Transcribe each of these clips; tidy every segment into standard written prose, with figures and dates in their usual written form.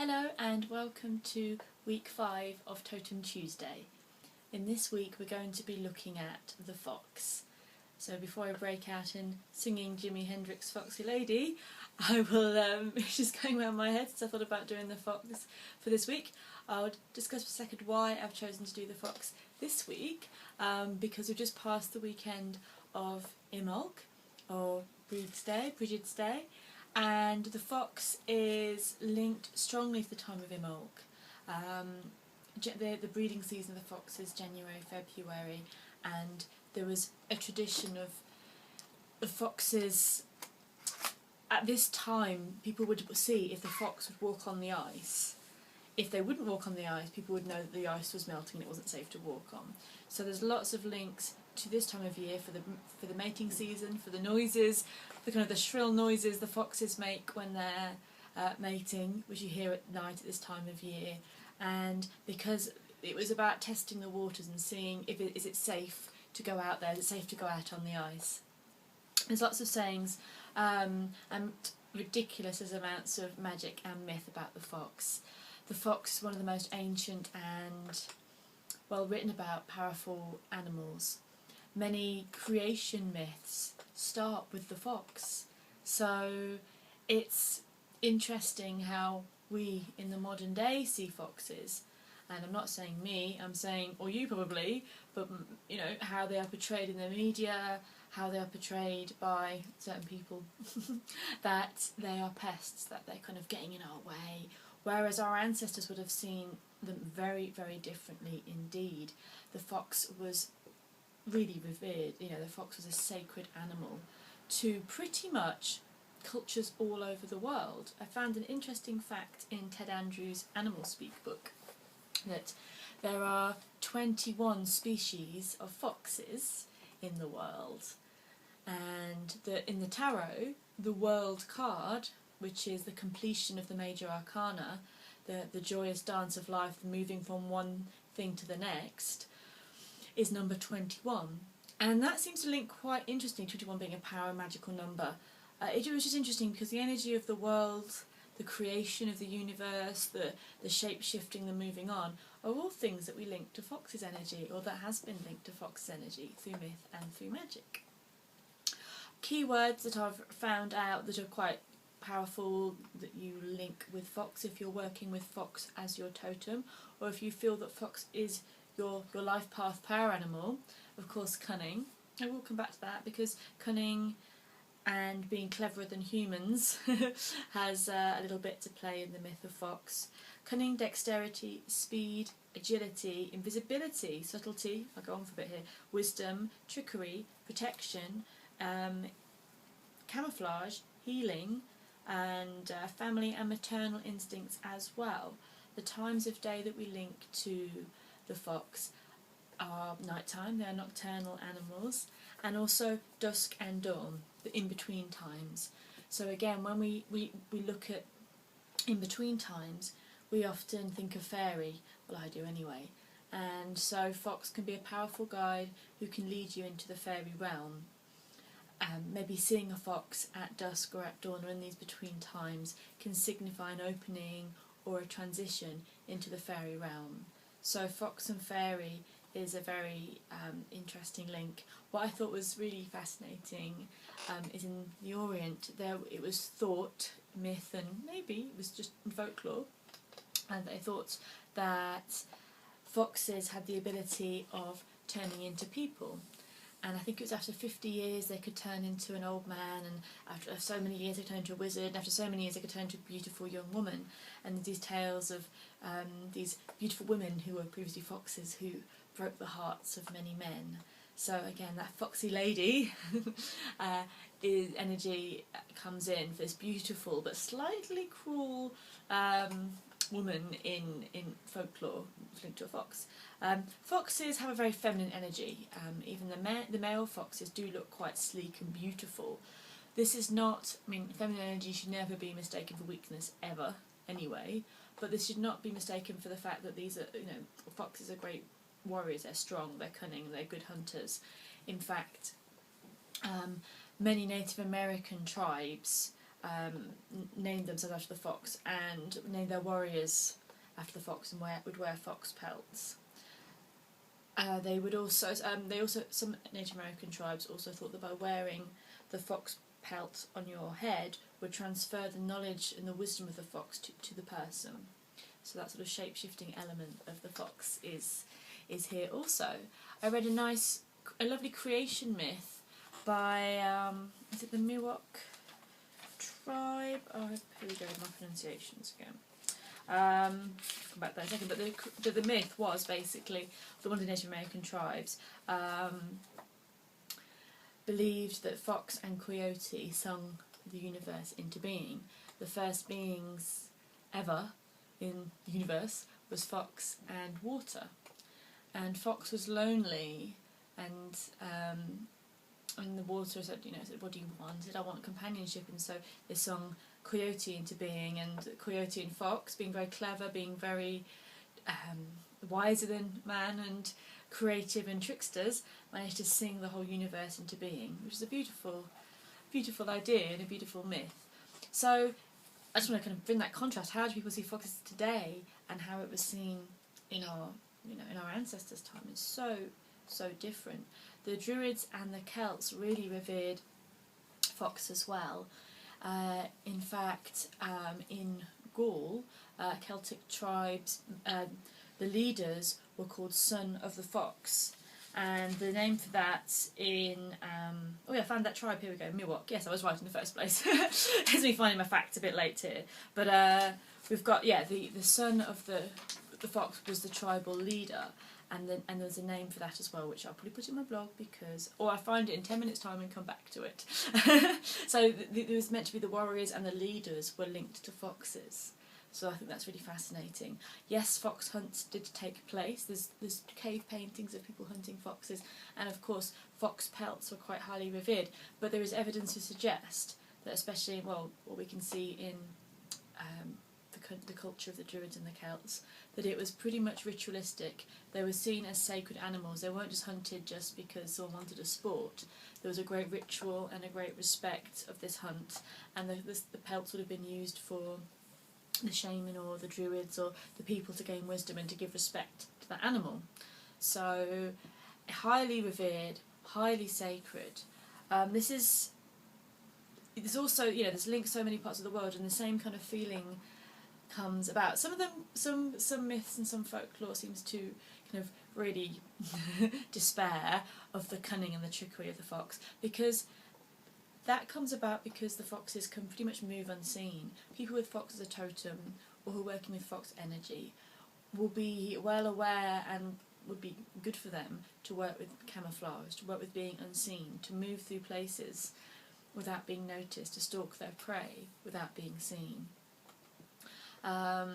Hello and welcome to week 5 of Totem Tuesday. In this week we're going to be looking at the fox. So before I break out in singing Jimi Hendrix' Foxy Lady, I will, it's just going around my head, so I thought about doing the fox for this week. I'll discuss for a second why I've chosen to do the fox this week, because we've just passed the weekend of Imbolc, or Brigid's Day, and the fox is linked strongly to the time of Imbolc. The breeding season of the fox is January, February, and there was a tradition of the foxes. At this time, people would see if the fox would walk on the ice. If they wouldn't walk on the ice, people would know that the ice was melting and it wasn't safe to walk on. So there's lots of links to this time of year for the mating season, for the noises, the kind of the shrill noises the foxes make when they're mating, which you hear at night at this time of year. And because it was about testing the waters and seeing if is it safe to go out there, is it safe to go out on the ice. There's lots of sayings and ridiculous as amounts of magic and myth about the fox. The fox is one of the most ancient and well written about powerful animals. Many creation myths start with the fox. So it's interesting how we in the modern day see foxes. And I'm not saying me, I'm saying, or you probably, but you know, how they are portrayed in the media, how they are portrayed by certain people, that they are pests, that they're kind of getting in our way, whereas our ancestors would have seen them very, very differently indeed. The fox was really revered, you know, the fox was a sacred animal to pretty much cultures all over the world. I found an interesting fact in Ted Andrews' Animal Speak book, that there are 21 species of foxes in the world, and that in the tarot, the world card, which is the completion of the major arcana, the joyous dance of life, moving from one thing to the next, is number 21. And that seems to link quite interesting, 21 being a power magical number. It was just interesting because the energy of the world, the creation of the universe, the shape-shifting, the moving on, are all things that we link to Fox's energy, or that has been linked to Fox's energy through myth and through magic. Keywords that I've found out that are quite powerful that you link with Fox if you're working with Fox as your totem, or if you feel that Fox is your life path power animal. Of course, cunning. I will come back to that, because cunning and being cleverer than humans has a little bit to play in the myth of Fox. Cunning, dexterity, speed, agility, invisibility, subtlety, I'll go on for a bit here, wisdom, trickery, protection, camouflage, healing, and family and maternal instincts as well. The times of day that we link to the fox are nighttime, they are nocturnal animals, and also dusk and dawn, the in-between times. So again, when we look at in-between times, we often think of fairy, well I do anyway, and so fox can be a powerful guide who can lead you into the fairy realm. Maybe seeing a fox at dusk or at dawn or in these between times can signify an opening or a transition into the fairy realm. So fox and fairy is a very interesting link. What I thought was really fascinating is in the Orient, it was thought, myth, and maybe it was just folklore, and they thought that foxes had the ability of turning into people. And I think it was after 50 years they could turn into an old man, and after so many years they could turn into a wizard, and after so many years they could turn into a beautiful young woman. And these tales of these beautiful women who were previously foxes who broke the hearts of many men. So again, that foxy lady energy comes in for this beautiful but slightly cruel woman in folklore linked to a fox. Foxes have a very feminine energy. Even the male foxes do look quite sleek and beautiful. This is not, I mean, feminine energy should never be mistaken for weakness ever, anyway. But this should not be mistaken for the fact that these are, you know, foxes are great warriors. They're strong, they're cunning, they're good hunters. In fact, many Native American tribes named themselves after the fox and named their warriors after the fox and would wear fox pelts. They would also, some Native American tribes also thought that by wearing the fox pelt on your head would transfer the knowledge and the wisdom of the fox to the person. So that sort of shape-shifting element of the fox is here also. I read a lovely creation myth by, is it the Miwok tribe? Oh, here we go with my pronunciations again. Come back to that in a second, but the myth was basically that one of the Native American tribes believed that fox and coyote sung the universe into being. The first beings ever in the universe was fox and water, and fox was lonely, and the water said, what do you want? He said, I want companionship, and so they sung coyote into being, and coyote and fox, being very clever, being very wiser than man and creative and tricksters, managed to sing the whole universe into being, which is a beautiful idea and a beautiful myth. So I just want to kind of bring that contrast. How do people see foxes today and how it was seen in our ancestors' time? It's so different. The Druids and the Celts really revered fox as well. In fact, in Gaul, Celtic tribes, the leaders were called Son of the Fox, and the name for that I found that tribe, here we go, Miwok. Yes, I was right in the first place. It's me finding my facts a bit late here, but we've got, the son of the fox was the tribal leader, and there's a name for that as well, which I'll probably put in my blog or I find it in 10 minutes time and come back to it. So there was meant to be the warriors and the leaders were linked to foxes. So I think that's really fascinating. Yes, fox hunts did take place. There's cave paintings of people hunting foxes, and of course fox pelts were quite highly revered. But there is evidence to suggest that, especially what we can see in the culture of the Druids and the Celts, that it was pretty much ritualistic. They were seen as sacred animals. They weren't just hunted just because someone wanted a sport. There was a great ritual and a great respect of this hunt, and the pelts would have been used for the shaman or the druids or the people to gain wisdom and to give respect to that animal. So highly revered, highly sacred. There's also, there's links so many parts of the world, and the same kind of feeling comes about. Some of them, some myths and some folklore seems to kind of really despair of the cunning and the trickery of the fox, because that comes about because the foxes can pretty much move unseen. People with fox as a totem, or who are working with fox energy, will be well aware and would be good for them to work with camouflage, to work with being unseen, to move through places without being noticed, to stalk their prey without being seen. I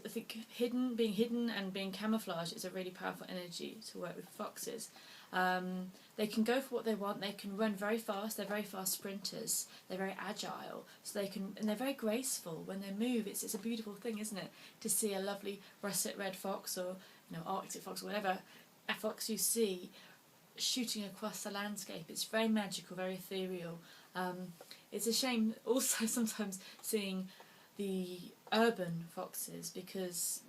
think being hidden and being camouflaged is a really powerful energy to work with foxes. They can go for what they want. They can run very fast. They're very fast sprinters. They're very agile. And they're very graceful when they move. It's a beautiful thing, isn't it, to see a lovely russet red fox or Arctic fox or whatever a fox you see shooting across the landscape. It's very magical, very ethereal. It's a shame also sometimes seeing the urban foxes, because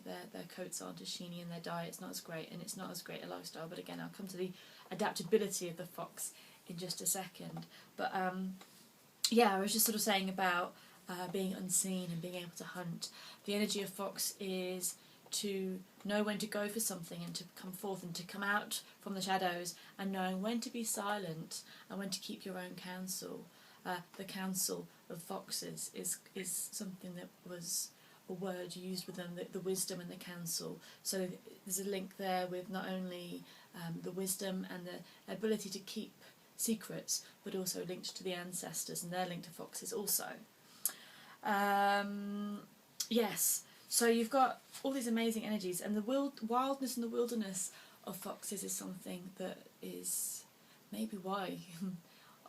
their coats aren't as sheeny and their diet's not as great, and it's not as great a lifestyle. But again, I'll come to the adaptability of the fox in just a second. But I was just sort of saying about being unseen and being able to hunt. The energy of fox is to know when to go for something and to come forth and to come out from the shadows, and knowing when to be silent and when to keep your own counsel. The counsel of foxes is something that was a word used with them, the wisdom and the counsel. So there's a link there with not only the wisdom and the ability to keep secrets, but also linked to the ancestors, and they're linked to foxes also. Yes, so you've got all these amazing energies, and the wildness and the wilderness of foxes is something that is maybe why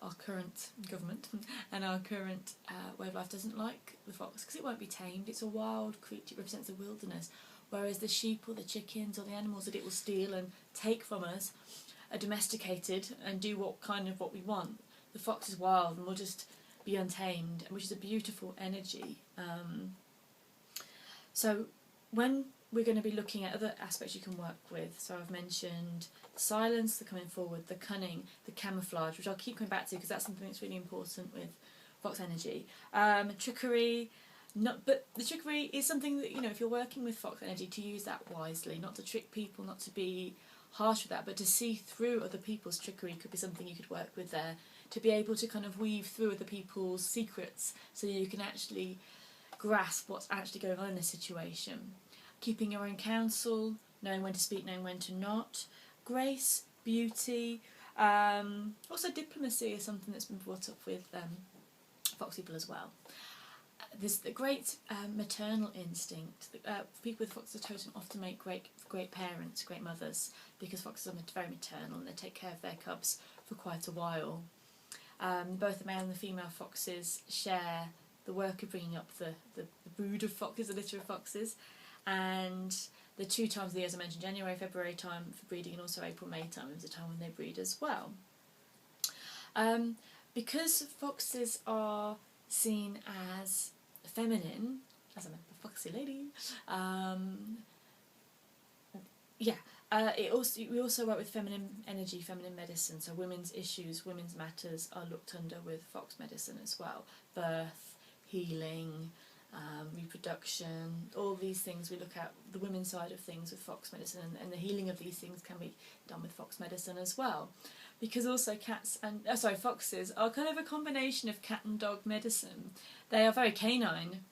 our current government and our current way of life doesn't like the fox, because it won't be tamed. It's a wild creature, it represents the wilderness, whereas the sheep or the chickens or the animals that it will steal and take from us are domesticated and do what we want. the fox is wild and will just be untamed, which is a beautiful energy. So when we're going to be looking at other aspects you can work with, so I've mentioned the silence, the coming forward, the cunning, the camouflage, which I'll keep coming back to because that's something that's really important with fox energy. Trickery, but the trickery is something that, if you're working with fox energy, to use that wisely, not to trick people, not to be harsh with that, but to see through other people's trickery could be something you could work with there, to be able to kind of weave through other people's secrets so you can actually grasp what's actually going on in a situation. Keeping your own counsel, knowing when to speak, knowing when to not. Grace, beauty, also diplomacy is something that's been brought up with fox people as well. There's the great maternal instinct. People with foxes totem often make great parents, great mothers, because foxes are very maternal and they take care of their cubs for quite a while. Both the male and the female foxes share the work of bringing up the brood of foxes, the litter of foxes, and the 2 times of the year, as I mentioned, January, February time for breeding, and also April, May time is the time when they breed as well. Because foxes are seen as feminine, as I'm a foxy lady, we also work with feminine energy, feminine medicine, so women's issues, women's matters are looked under with fox medicine as well. Birth, healing, reproduction, all these things we look at the women's side of things with fox medicine, and the healing of these things can be done with fox medicine as well. Because also foxes are kind of a combination of cat and dog medicine. They are very canine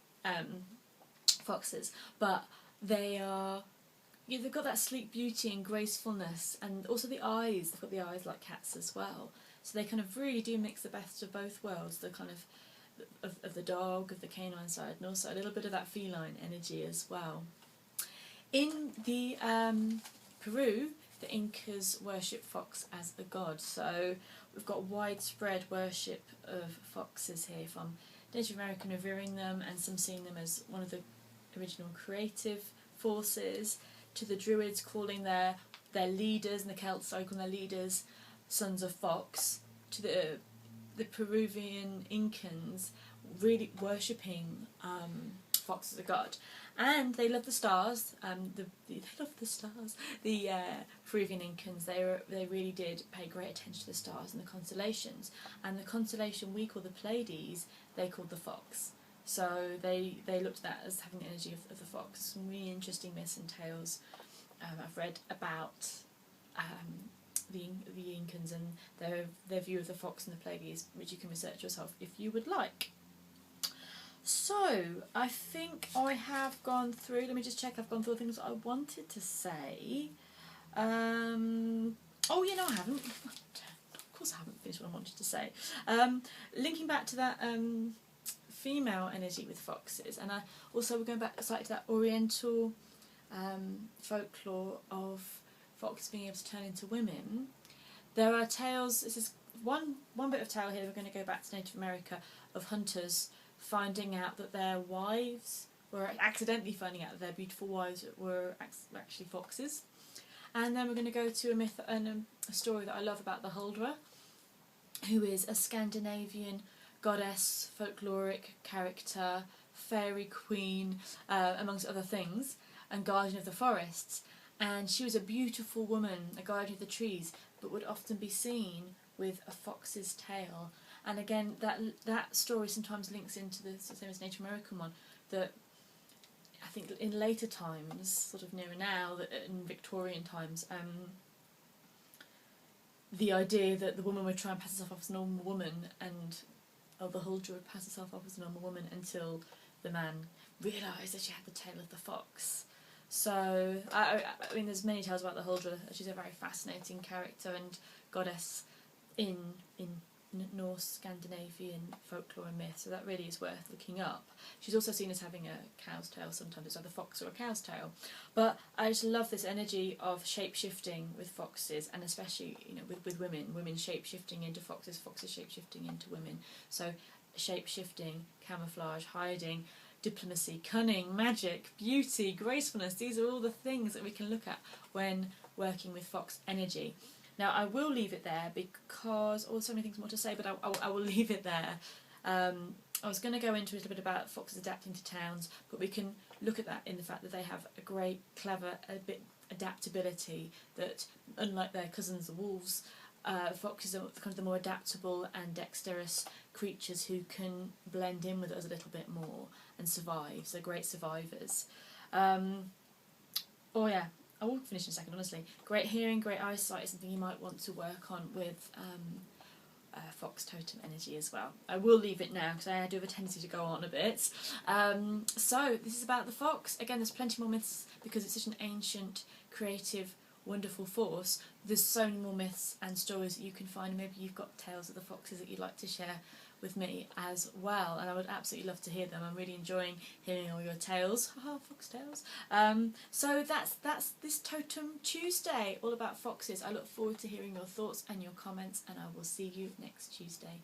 foxes, but they've got that sleek beauty and gracefulness, and also the eyes. They've got the eyes like cats as well. So they kind of really do mix the best of both worlds. The kind of the dog, of the canine side, and also a little bit of that feline energy as well. In the Peru, the Incas worship fox as a god, so we've got widespread worship of foxes here, from Native American revering them and some seeing them as one of the original creative forces, to the Druids calling their leaders, and the Celts calling their leaders sons of fox, to the Peruvian Incans really worshipping fox as a god. And they love the stars. They love the stars. The Peruvian Incans, they really did pay great attention to the stars and the constellations. And the constellation we call the Pleiades, they called the fox. So they looked at that as having the energy of the fox. Some really interesting myths and tales I've read about the Incans and their view of the fox and the Pleiades, which you can research yourself if you would like. So, I think I have gone through, let me just check, I've gone through the things I wanted to say. I haven't. Of course I haven't finished what I wanted to say. Linking back to that female energy with foxes, and we're going back slightly to that Oriental folklore of foxes being able to turn into women. There are tales, this is one bit of tale here, we're going to go back to Native America, of hunters finding out that their wives accidentally finding out that their beautiful wives were actually foxes. And then we're going to go to a myth and a story that I love about the Huldra, who is a Scandinavian goddess, folkloric character, fairy queen, amongst other things, and guardian of the forests. And she was a beautiful woman, a guardian of the trees, but would often be seen with a fox's tail. And again, that story sometimes links into the same as Native American one, that I think in later times, sort of nearer now, in Victorian times, the idea that the woman would try and pass herself off as a normal woman, and the Huldra would pass herself off as a normal woman until the man realised that she had the tail of the fox. So, I mean, there's many tales about the Huldra. She's a very fascinating character and goddess in Norse, Scandinavian folklore and myth, so that really is worth looking up. She's also seen as having a cow's tail sometimes, it's either fox or a cow's tail. But I just love this energy of shape-shifting with foxes, and especially with women shape-shifting into foxes, foxes shape-shifting into women. So shape-shifting, camouflage, hiding, diplomacy, cunning, magic, beauty, gracefulness, these are all the things that we can look at when working with fox energy. Now I will leave it there because, oh, so many things more to say, but I will leave it there. I was going to go into a little bit about foxes adapting to towns, but we can look at that in the fact that they have a great, clever, adaptability that, unlike their cousins the wolves, foxes are kind of the more adaptable and dexterous creatures who can blend in with us a little bit more and survive. So great survivors. Oh yeah, I will finish in a second, honestly. Great hearing, great eyesight is something you might want to work on with fox totem energy as well. I will leave it now because I do have a tendency to go on a bit. So this is about the fox. Again, there's plenty more myths because it's such an ancient, creative, wonderful force. There's so many more myths and stories that you can find. Maybe you've got tales of the foxes that you'd like to share with me as well, and I would absolutely love to hear them. I'm really enjoying hearing all your tales. Haha, fox tales. So that's this Totem Tuesday, all about foxes. I look forward to hearing your thoughts and your comments, and I will see you next Tuesday.